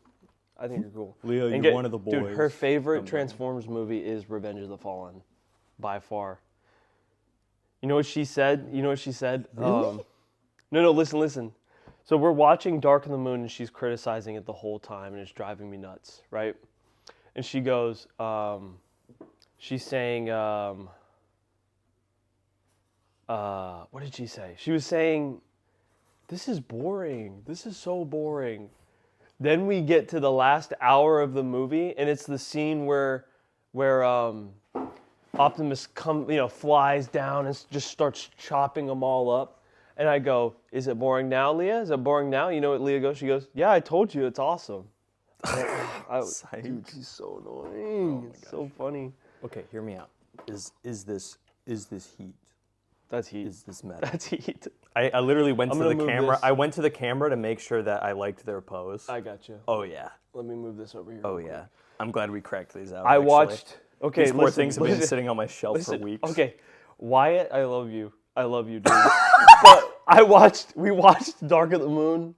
I think you're cool. Leah, And you're one of the Dude, boys. her favorite Transformers movie is Revenge of the Fallen, by far. You know what she said? Really? No, listen. So we're watching Dark of the Moon, and she's criticizing it the whole time, and it's driving me nuts, right? And she goes, she's saying, what did she say? She was saying, "This is boring. This is so boring." Then we get to the last hour of the movie, and it's the scene where Optimus flies down and just starts chopping them all up. And I go, "Is it boring now, Leah? Is it boring now?" You know what Leah goes? She goes, "Yeah, I told you, it's awesome." Dude, she's so annoying. It's so funny. Okay, hear me out. Is this heat? That's heat. Is this metal? That's heat. I literally went I'm to the gonna move camera. this. I went to the camera to make sure that I liked their pose. I got you. Oh yeah. Let me move this over here. Oh yeah. I'm glad we cracked these out. I actually. watched. Okay, These poor listen, things have been listen, sitting on my shelf listen. for weeks. Okay, Wyatt, I love you. I love you, dude. But we watched Dark of the Moon.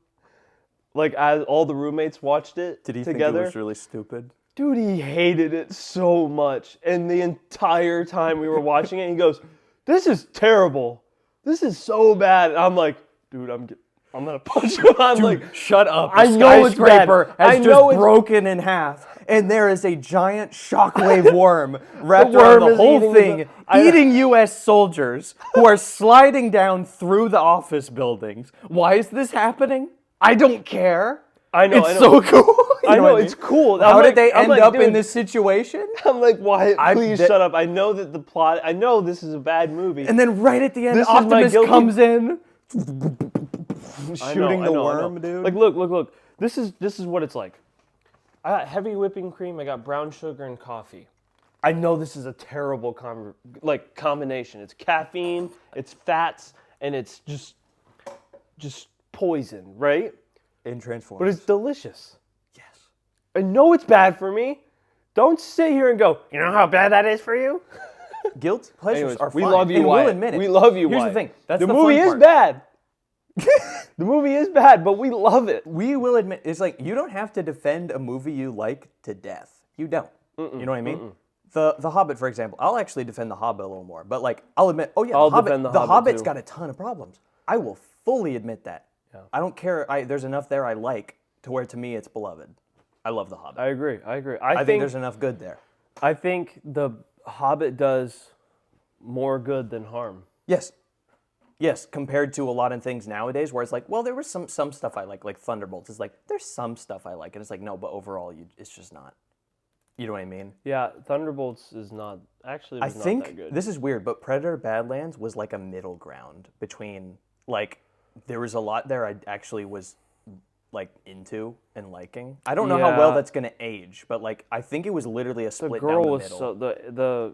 Like, as all the roommates watched it Did he together. think it was really stupid? Dude, he hated it so much. And the entire time we were watching it, he goes, "This is terrible. This is so bad." And I'm like, dude, I'm gonna punch him. I'm like, Shut up. I The know it's bad. skyscraper I has know just it's- broken in half. And there is a giant shockwave worm wrapped worm around the is whole eating thing, eating U.S. soldiers who are sliding down through the office buildings. Why is this happening? I don't care. I know. It's I know. so cool. You I know, what it's cool. How I'm did like- they I'm end like, up in dude, this situation? I'm like, Wyatt, please that- shut up. I know that the plot, I know this is a bad movie. And then right at the end, This is my Optimus guilty- comes in, I shooting know, the I know. worm, dude. Like, look. This is what it's like. I got heavy whipping cream. I got brown sugar and coffee. I know this is a terrible combination. It's caffeine, it's fats, and it's just poison, right? in Transformers. But it's delicious. yes. I know it's bad for me. Don't sit here and go, "You know how bad that is for you?" Guilty pleasures Anyways, are we fine, love you, and Wyatt. we'll admit it. We love you, Here's Wyatt. the thing. That's the the movie fun is part. bad. The movie is bad, but we love it. We will admit, it's like, you don't have to defend a movie you like to death. You don't. You know what I mean? The Hobbit, for example, I'll actually defend The Hobbit a little more. But like, I'll admit, oh yeah, I'll The Hobbit, defend The The Hobbit, Hobbit's too. got a ton of problems. I will fully admit that. Yeah. I don't care. There's enough there I like to where to me it's beloved. I love The Hobbit. I agree. I think there's enough good there. I think The Hobbit does more good than harm. Yes. Yes, compared to a lot of things nowadays where it's like, well, there was some stuff I like Thunderbolts. It's like, there's some stuff I like. And it's like, no, but overall, it's just not. You know what I mean? Yeah, Thunderbolts is not actually I was not that think good. this is weird, but Predator Badlands was like a middle ground between, like, there was a lot there I actually was, like, into and liking. I don't know how well Yeah. that's going to age, but, like, I think it was literally a the split girl down the was middle. so the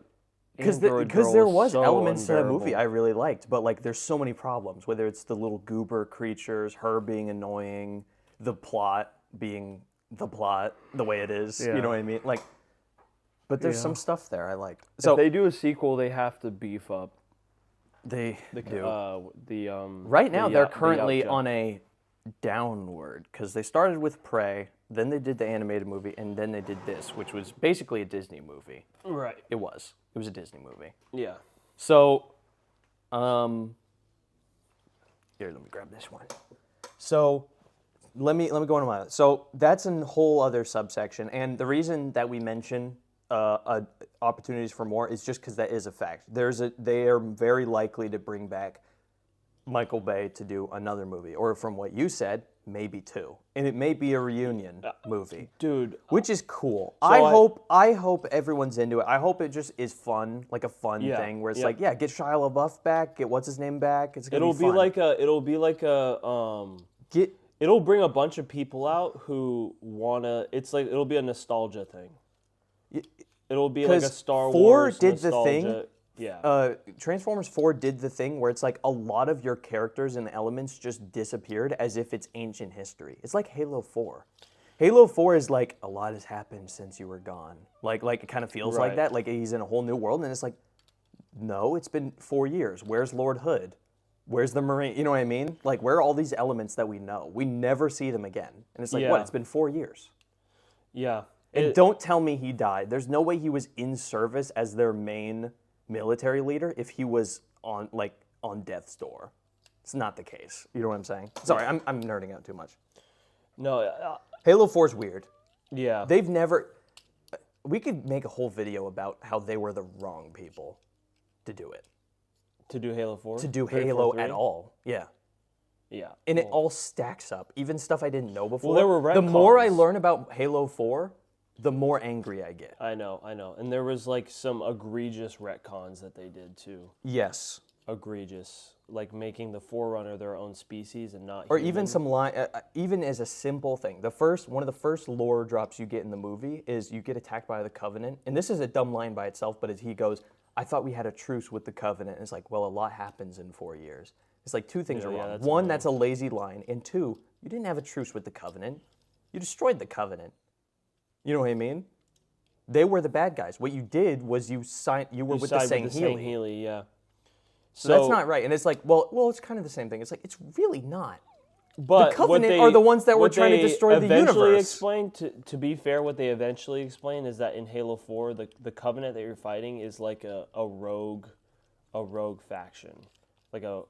android Because girl there was so elements to that movie unbearable. I really liked, but like there's so many problems. Whether it's the little goober creatures, her being annoying, the plot being the plot, the way it is. Yeah. You know what I mean? Like, but there's Yeah. some stuff there I liked. If So they do a sequel, they have to beef up they the do. right Now they're currently on a downward because they started with Prey, then they did the animated movie, and then they did this, which was basically a Disney movie. right. It was a Disney movie. Yeah. So, here, let me grab this one. So, let me go into my. So that's a whole other subsection, and the reason that we mention opportunities for more is just because that is a fact. They are very likely to bring back Michael Bay to do another movie, or from what you said, maybe two, and it may be a reunion movie. Dude, Which is cool. I- I hope everyone's into it. I hope it just is fun, like a fun Yeah, thing where it's yeah. like, yeah, get Shia LaBeouf back, get what's his name back. It's gonna it'll be be fun. like a Get it'll bring a bunch of people out who wanna. It's like it'll be a nostalgia thing. It'll be like a 'cause Star 4 Wars did the thing, nostalgia. Yeah. Transformers 4 did the thing where it's like a lot of your characters and elements just disappeared as if it's ancient history. It's like Halo 4. Halo 4 is like a lot has happened since you were gone. Like it kind of feels like Right. that. Like he's in a whole new world, and it's like, no, it's been 4 years. Where's Lord Hood? Where's the Marine? You know what I mean? Like, where are all these elements that we know? We never see them again. And it's like, Yeah. what? It's been 4 years. yeah. And don't tell me he died. There's no way he was in service as their main military leader if he was on death's door. It's not the case. You know what I'm saying? Sorry, I'm nerding out too much. No. Halo 4 is weird. Yeah. They've never. We could make a whole video about how they were the wrong people to do it. To do Halo 4? to do 3, 4, Halo 3? at all. Yeah. Yeah. And it all stacks up, even stuff I didn't know before. there were the more I retcons. learn about Halo 4, the more angry I get. I know. And there was like some egregious retcons that they did too. Yes. Egregious. Like making the Forerunner their own species and not Or human. even some line, even as a simple thing. One of the first lore drops you get in the movie is you get attacked by the Covenant, and this is a dumb line by itself. But he goes, "I thought we had a truce with the Covenant." And it's like, well, a lot happens in 4 years. It's like two things are wrong. that's One, annoying. that's a lazy line, and two, you didn't have a truce with the Covenant. You destroyed the Covenant. You know what I mean? They were the bad guys. What you did was you were with the side with the Sangheili. Sangheili, yeah. So that's not right. And it's like, well, it's kind of the same thing. It's like, it's really not. But The Covenant are the ones that were what trying to they destroy the eventually universe. Explained, to be fair, what they eventually explain is that in Halo 4, the Covenant that you're fighting is like a rogue faction, like a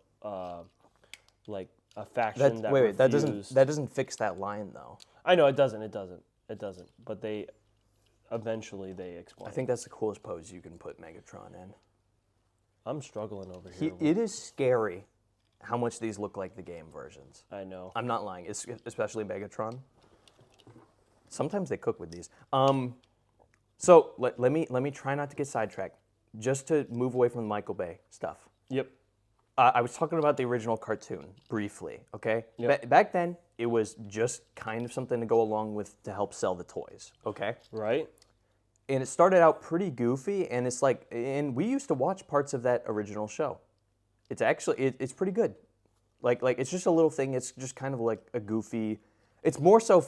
faction that Wait, that refused. doesn't fix that line though. I know it doesn't. But they eventually they explain. I think that's the coolest pose you can put Megatron in. I'm struggling over here. It is scary how much these look like the game versions. I know. I'm not lying, especially Megatron. Sometimes they cook with these. So let me try not to get sidetracked. Just to move away from the Michael Bay stuff. Yep. I was talking about the original cartoon briefly, okay? Yep. Back then, it was just kind of something to go along with to help sell the toys, okay? Right. And it started out pretty goofy, and it's like, and we used to watch parts of that original show. It's actually, it's pretty good. Like it's just a little thing. It's just kind of like a goofy. It's more so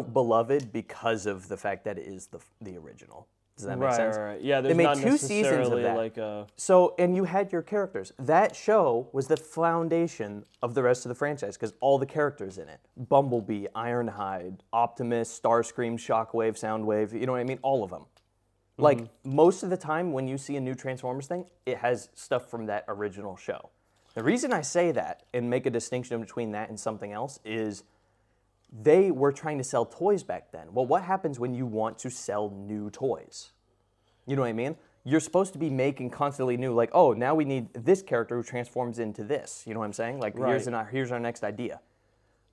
beloved because of the fact that it is the original. Does that make sense? Right. Yeah, They there's made not 2 seasons of necessarily that. like a... So, and you had your characters. That show was the foundation of the rest of the franchise because all the characters in it. Bumblebee, Ironhide, Optimus, Starscream, Shockwave, Soundwave, you know what I mean? All of them. Like, most of the time when you see a new Transformers thing, it has stuff from that original show. The reason I say that and make a distinction between that and something else is they were trying to sell toys back then. Well, what happens when you want to sell new toys? You know what I mean? You're supposed to be making constantly new, like, oh, now we need this character who transforms into this. You know what I'm saying? Like, Right. here's our next idea.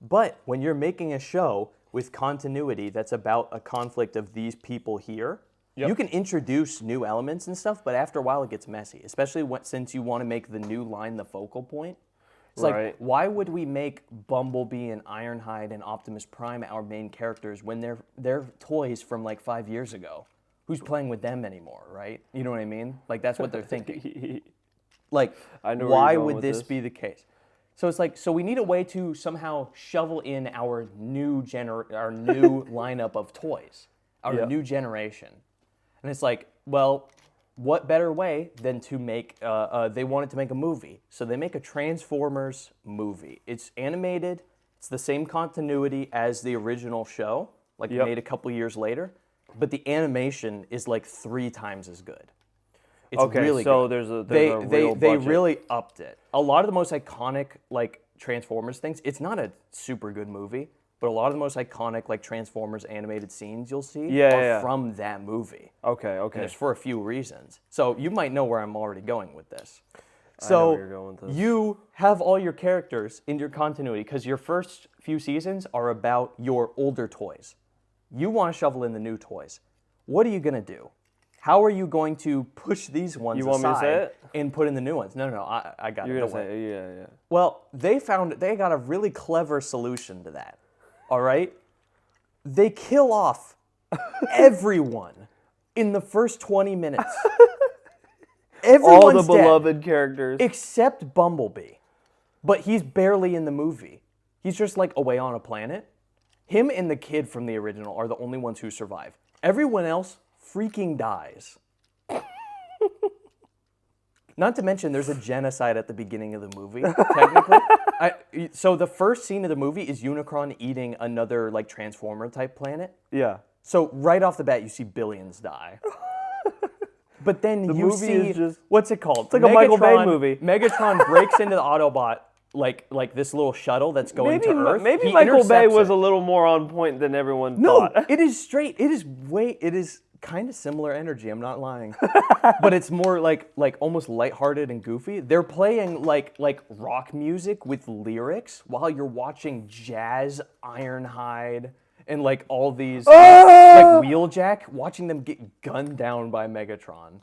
But when you're making a show with continuity that's about a conflict of these people here, Yep. you can introduce new elements and stuff, but after a while it gets messy, especially since you want to make the new line the focal point. It's Right. like, why would we make Bumblebee and Ironhide and Optimus Prime our main characters when they're toys from like 5 years ago? Who's playing with them anymore, right? You know what I mean? Like, that's what they're thinking. Like, I know where why you're going would with this this. be the case? So it's like, so we need a way to somehow shovel in our new lineup of toys, our Yep. new generation. And it's like, well, what better way than to make, they wanted to make a movie. So they make a Transformers movie. It's animated. It's the same continuity as the original show, like Yep. made a couple years later. But the animation is like 3 times as good. It's Okay, really so good. there's a they real they budget. really upped it. A lot of the most iconic like Transformers things. It's not a super good movie, but a lot of the most iconic like Transformers animated scenes you'll see Yeah, are yeah. from that movie. Okay. And it's for a few reasons. So you might know where I'm already going with this. know So where you're going with this. you have all your characters in your continuity because your first few seasons are about your older toys. You want to shovel in the new toys. What are you going to do? How are you going to push these ones You want me to aside say it? and put in the new ones? No, I got You're it. gonna Don't worry. say, yeah. Well, they got a really clever solution to that. All right? They kill off everyone in the first 20 minutes. All Everyone's the dead, beloved characters. except Bumblebee. But he's barely in the movie. He's just like away on a planet. Him and the kid from the original are the only ones who survive. Everyone else freaking dies. Not to mention, there's a genocide at the beginning of the movie, technically. So the first scene of the movie is Unicron eating another like Transformer type planet. Yeah. So right off the bat, you see billions die. But then you movie see, is just- what's it called? It's like a Michael Bay movie. Megatron breaks into the Autobot, like this little shuttle that's going to Earth. Maybe He Michael Bay intercepts was it. a little more on point than everyone No, thought. it is straight. It is kind of similar energy. I'm not lying, but it's more like almost lighthearted and goofy. They're playing like rock music with lyrics while you're watching jazz, Ironhide, and like all these like Wheeljack, watching them get gunned down by Megatron.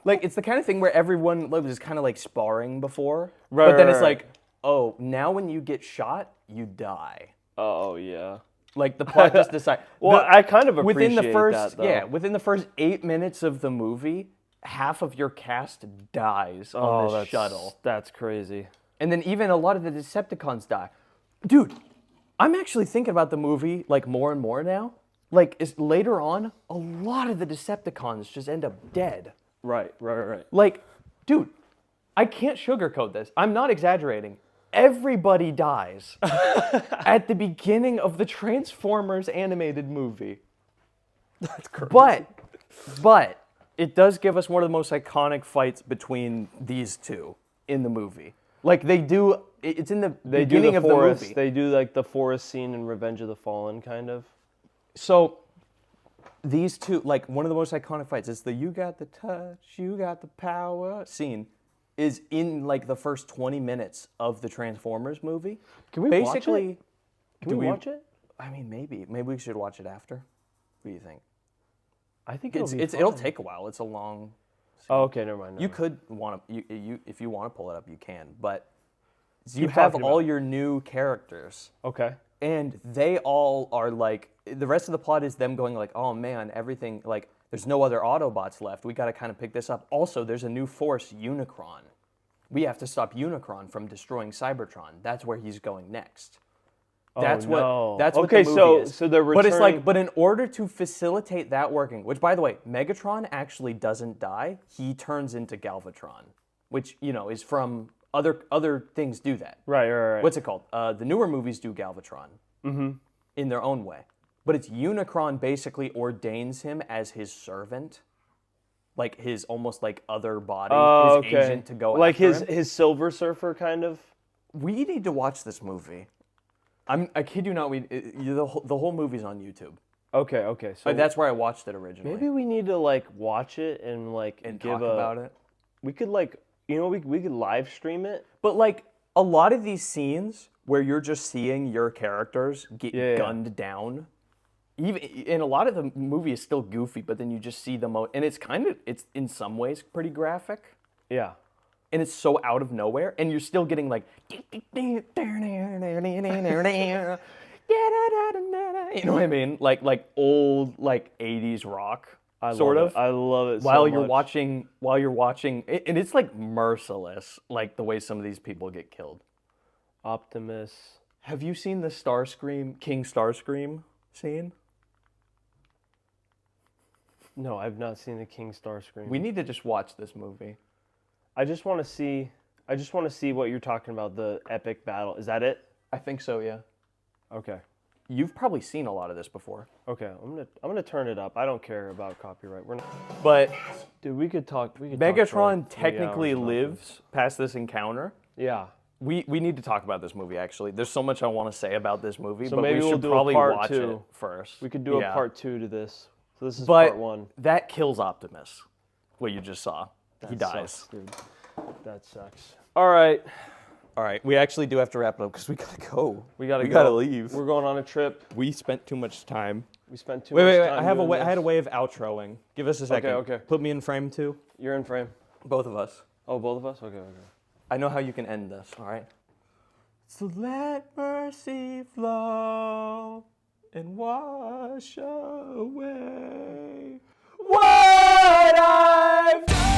Like it's the kind of thing where everyone was kind of like sparring before, Right, but then right, it's right. like, oh, now when you get shot, you die. Oh yeah. Like the plot just decides. Well, I kind of within the appreciate first that, though. within the first 8 minutes of the movie, half of your cast dies on this shuttle, That's crazy. and then even a lot of the Decepticons die. Dude, I'm actually thinking about the movie like more and more now. Like later on, a lot of the Decepticons just end up dead. Right. Like, dude, I can't sugarcoat this. I'm not exaggerating. Everybody dies at the beginning of the Transformers animated movie. That's crazy. But it does give us one of the most iconic fights between these two in the movie. Like they do, it's in the beginning of the movie. They do like the forest scene in Revenge of the Fallen, kind of. So these two, like one of the most iconic fights, it's the "you got the touch, you got the power" scene, is in like the first 20 minutes of the Transformers movie. Can we watch it? Can we watch it? I mean, maybe we should watch it after. What do you think? I think It'll take a while. It's a long. Oh, okay, never mind. You could want to you if you want to pull it up, you can. But you Keep have talking all about it. your new characters. Okay. And they all are like, the rest of the plot is them going like, oh man, everything, like, there's no other Autobots left. We got to kind of pick this up. Also, there's a new force, Unicron. We have to stop Unicron from destroying Cybertron. That's where he's going next. That's what Okay, the movie is. so they're But it's like, returning- but in order to facilitate that working, which by the way, Megatron actually doesn't die. He turns into Galvatron, which, you know, is from other things do that. Right. What's it called? The newer movies do Galvatron in their own way. But it's Unicron basically ordains him as his servant, like his almost like other body, his agent to go like after him. his Silver Surfer kind of. We need to watch this movie. I kid you not. The whole movie's on YouTube. Okay. So That's where I watched it originally. maybe we need to like watch it and like and give talk about it. We could like we could live stream it. But like a lot of these scenes where you're just seeing your characters get Yeah. gunned down, even and a lot of the movie is still goofy, but then you just see them, and it's in some ways pretty graphic, Yeah. and it's so out of nowhere, and you're still getting like, you know what I mean, like old like 80s rock. I sort love of. it. I love it. While so you're much. watching, and it's like merciless, like the way some of these people get killed. Optimus. Have you seen the King Starscream scene? No, I've not seen the King Starscream. We need to just watch this movie. I just want to see what you're talking about, the epic battle. Is that it? I think so, yeah. Okay. You've probably seen a lot of this before. Okay. I'm gonna turn it up. I don't care about copyright. We're not. But Dude, we could talk. Megatron technically lives past this encounter. Yeah. We need to talk about this movie, actually. There's so much I want to say about this movie, So but maybe we we'll should do a probably part watch two. it first. We could do Yeah. a part 2 to this. So this is But part 1. that kills Optimus, what you just saw. He That dies. sucks, dude. That sucks. All right. All right, we actually do have to wrap it up because we gotta go. We gotta gotta leave. We're going on a trip. We spent too much time. We spent too Wait, much time. I have a doing way. I had a this. way of outroing. Give us a second. okay. Put me in frame too. You're in frame. Both of us. Oh, both of us? Okay. I know how you can end this. All right. So let mercy flow and wash away what I've done.